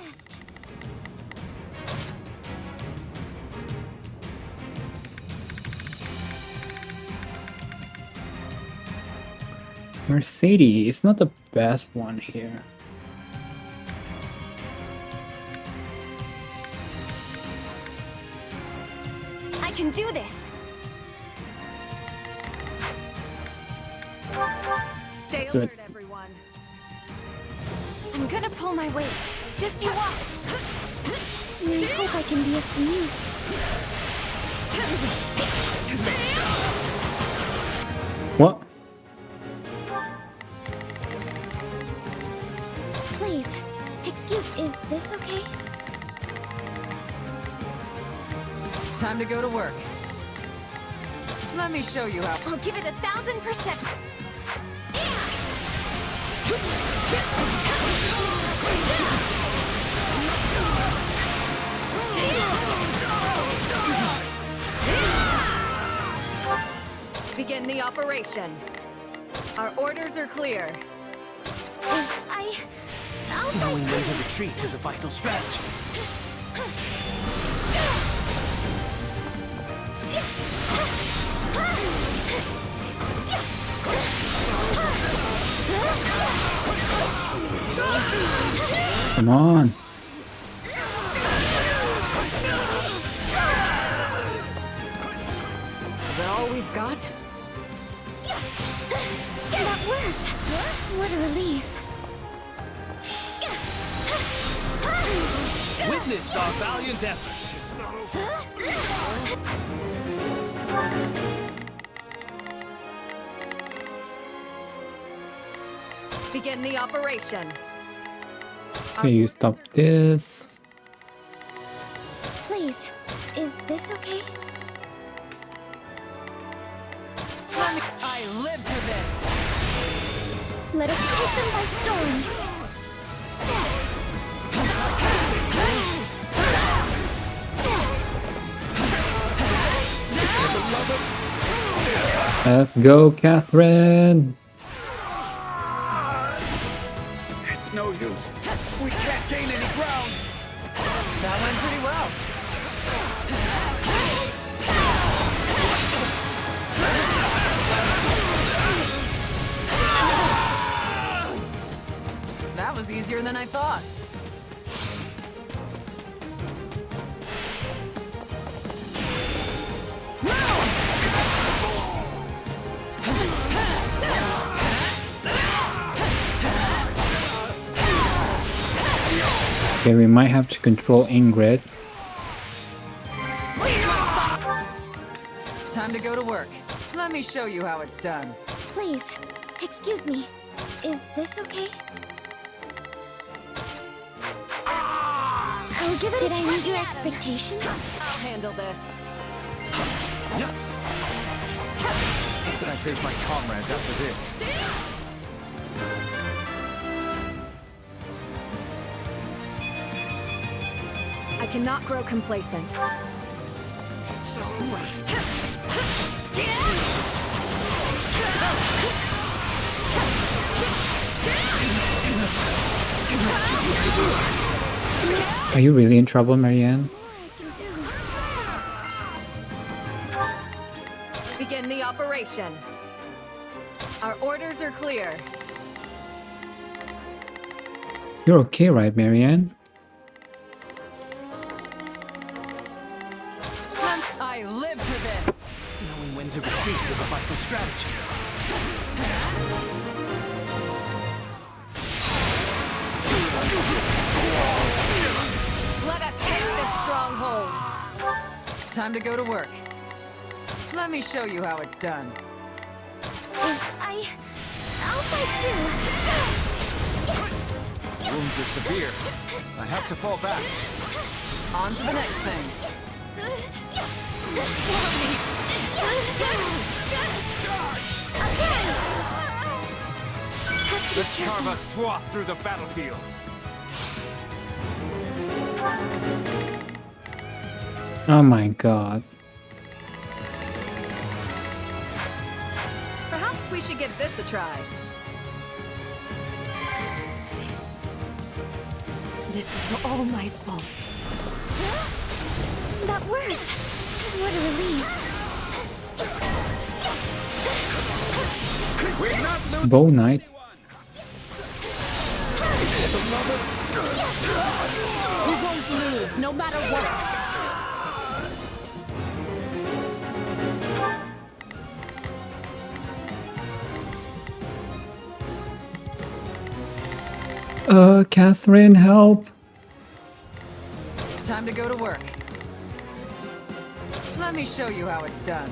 S1: Mercedes is not the best one here.
S4: I can do this. Stay
S1: So
S4: alert, everyone. I'm gonna pull my weight. Just you watch.
S10: I hope I can be of some use.
S1: What?
S10: Please, excuse, is this okay?
S15: Time to go to work. Let me show you how.
S4: I'll give it 1000%. Begin the operation. Our orders are clear.
S8: Knowing when to retreat is a vital strategy.
S1: Come on.
S11: Is that all we've got?
S10: That worked! What a relief.
S8: Witness our valiant efforts.
S4: Begin the operation.
S1: Okay, you stop this.
S10: Please, is this okay?
S15: I live for this.
S10: Let us take them by storm.
S1: Let's go, Catherine.
S16: It's no use. We can't gain any ground.
S8: That went pretty well.
S15: That was easier than I thought.
S1: Okay, we might have to control Ingrid.
S15: Time to go to work. Let me show you how it's done.
S10: Please, excuse me. Is this okay? I'll give it a try. Did I meet your expectations?
S4: I'll handle this.
S17: Can I face my comrades after this?
S4: I cannot grow complacent.
S8: It's just great.
S1: Are you really in trouble, Marianne?
S4: Begin the operation. Our orders are clear.
S1: You're okay, right, Marianne?
S15: I live for this.
S8: Knowing when to retreat is a vital strategy.
S4: Let us take this stronghold.
S15: Time to go to work. Let me show you how it's done.
S10: I'll fight too.
S17: Wounds are severe. I have to fall back.
S15: On to the next thing.
S17: Let's carve a swath through the battlefield.
S1: Oh my god.
S4: Perhaps we should give this a try. This is all my fault.
S10: That worked. What a relief.
S1: Bow Knight.
S11: We won't lose, no matter what.
S1: Catherine, help.
S15: Time to go to work. Let me show you how it's done.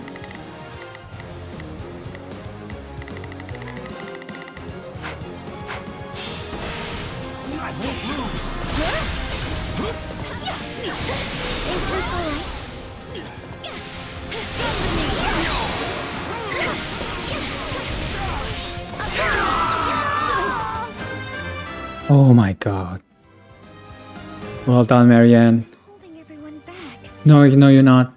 S8: I won't lose.
S10: Is this alright?
S1: Oh my god. Well done, Marianne.
S10: Holding everyone back.
S1: No, you're not.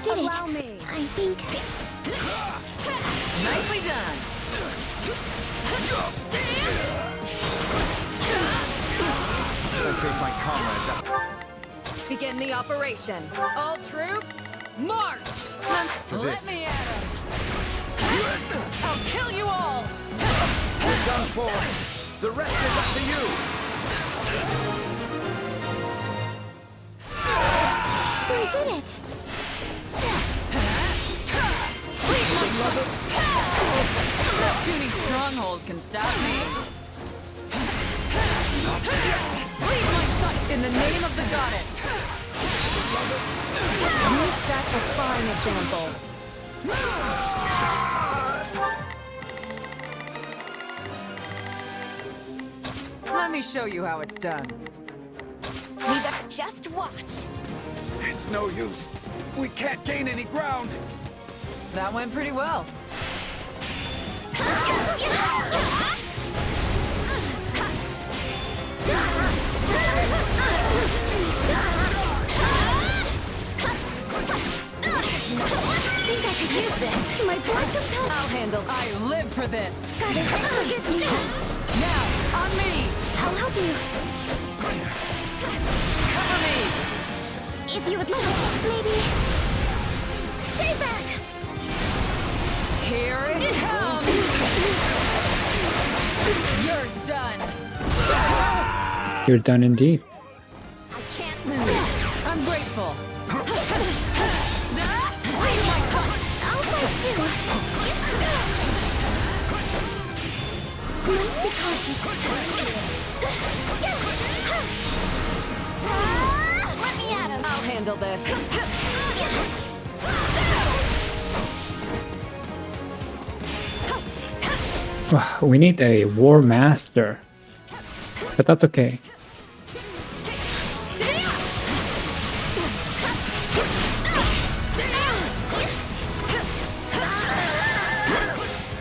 S10: Did it. I think.
S15: Nicely done.
S17: I face my comrades out.
S4: Begin the operation. All troops, march!
S17: For
S15: Let
S17: this.
S15: me at him. I'll kill you all.
S16: We're done for. The rest is up to you.
S10: We did it.
S15: No puny stronghold can stop me. Leave my sight in the name of the goddess.
S4: You set a fine example.
S15: Let me show you how it's done.
S10: Just watch.
S16: It's no use. We can't gain any ground.
S15: That went pretty well.
S10: I think I could use this. My blood compels.
S4: I'll handle.
S15: I live for this.
S10: Goddess, forgive me.
S15: Now, on me.
S10: I'll help you.
S15: Cover me.
S10: If you would like, maybe. Stay back.
S15: Here it comes. You're done.
S1: You're done indeed.
S10: I can't lose.
S15: I'm grateful.
S10: I'll fight too. Must be cautious. Let me at him.
S4: I'll handle this.
S1: We need a war master, but that's okay.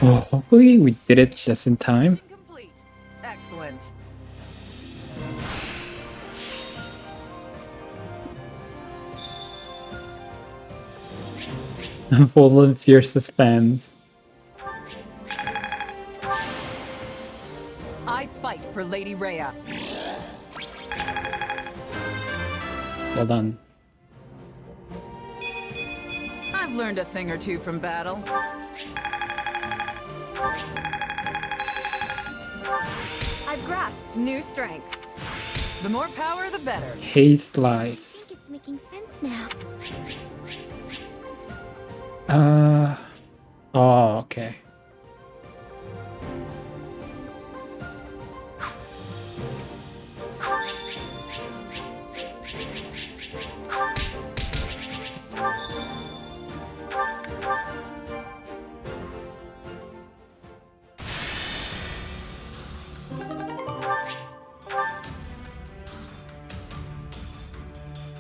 S1: Oh, hopefully we did it just in time.
S15: Complete. Excellent.
S1: Full of fierce suspense.
S15: I fight for Lady Rhea.
S1: Well done.
S15: I've learned a thing or two from battle.
S4: I've grasped new strength.
S15: The more power, the better.
S1: Hay slice.
S10: I think it's making sense now.
S1: Oh, okay.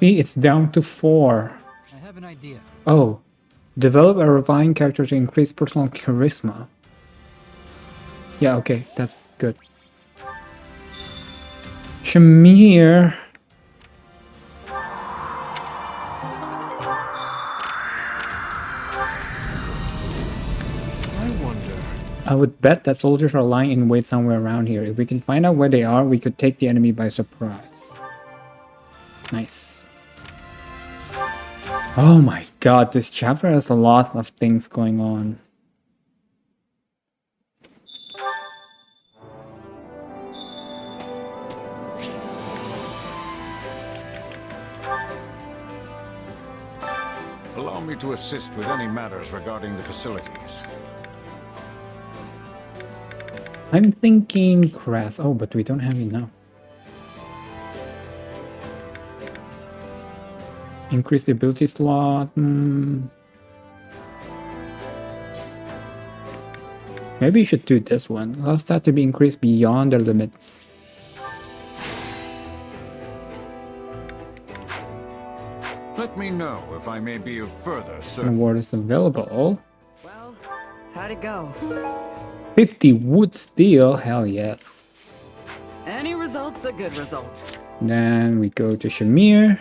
S1: See, it's down to 4.
S8: I have an idea.
S1: Oh, develop a reviving character to increase personal charisma. Yeah, okay, that's good. Shamir.
S6: I wonder.
S1: I would bet that soldiers are lying in wait somewhere around here. If we can find out where they are, we could take the enemy by surprise. Nice. Oh my god, this chapter has a lot of things going on.
S19: Allow me to assist with any matters regarding the facilities.
S1: I'm thinking Crest. Oh, but we don't have enough. Increase the ability slot. Maybe you should do this one. Allow that to be increased beyond the limits.
S19: Let me know if I may be of further service.
S1: Reward is available.
S15: Well, how'd it go?
S1: 50 wood steel. Hell yes.
S15: Any result's a good result.
S1: Then we go to Shamir.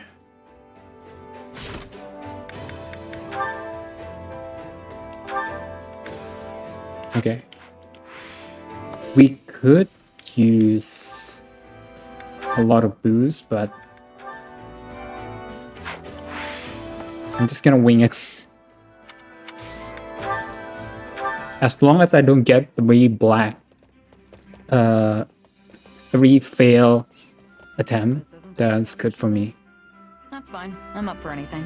S1: Okay. We could use a lot of booze, but I'm just gonna wing it. As long as I don't get 3 black, 3 fail attempt, that's good for me.
S15: That's fine. I'm up for anything.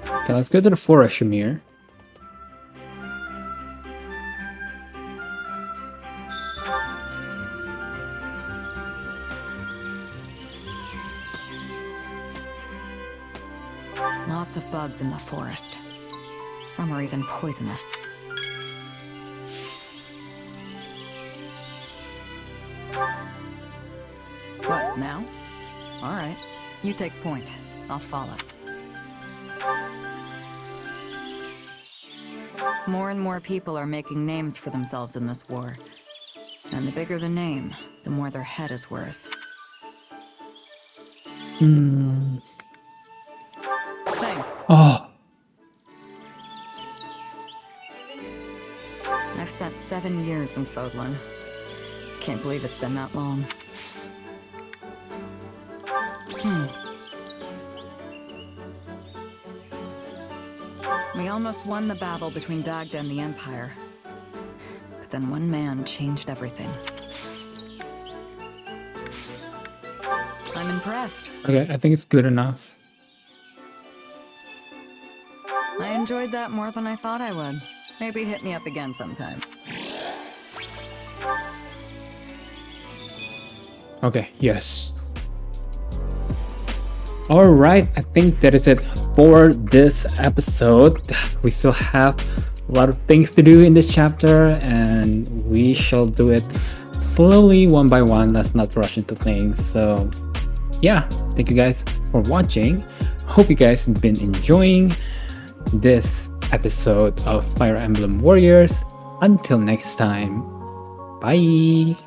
S1: Okay, let's go to the forest, Shamir.
S15: Lots of bugs in the forest. Some are even poisonous. What, now? Alright. You take point. I'll follow. More and more people are making names for themselves in this war. And the bigger the name, the more their head is worth. Thanks.
S1: Oh.
S15: I've spent 7 years in Fodlan. Can't believe it's been that long. We almost won the battle between Dagda and the Empire. But then one man changed everything. I'm impressed.
S1: Okay, I think it's good enough.
S15: I enjoyed that more than I thought I would. Maybe hit me up again sometime.
S1: Okay, yes. Alright, I think that is it for this episode. We still have a lot of things to do in this chapter, and we shall do it slowly, one by one. Let's not rush into things. So yeah, thank you guys for watching. Hope you guys have been enjoying this episode of Fire Emblem Warriors. Until next time, bye!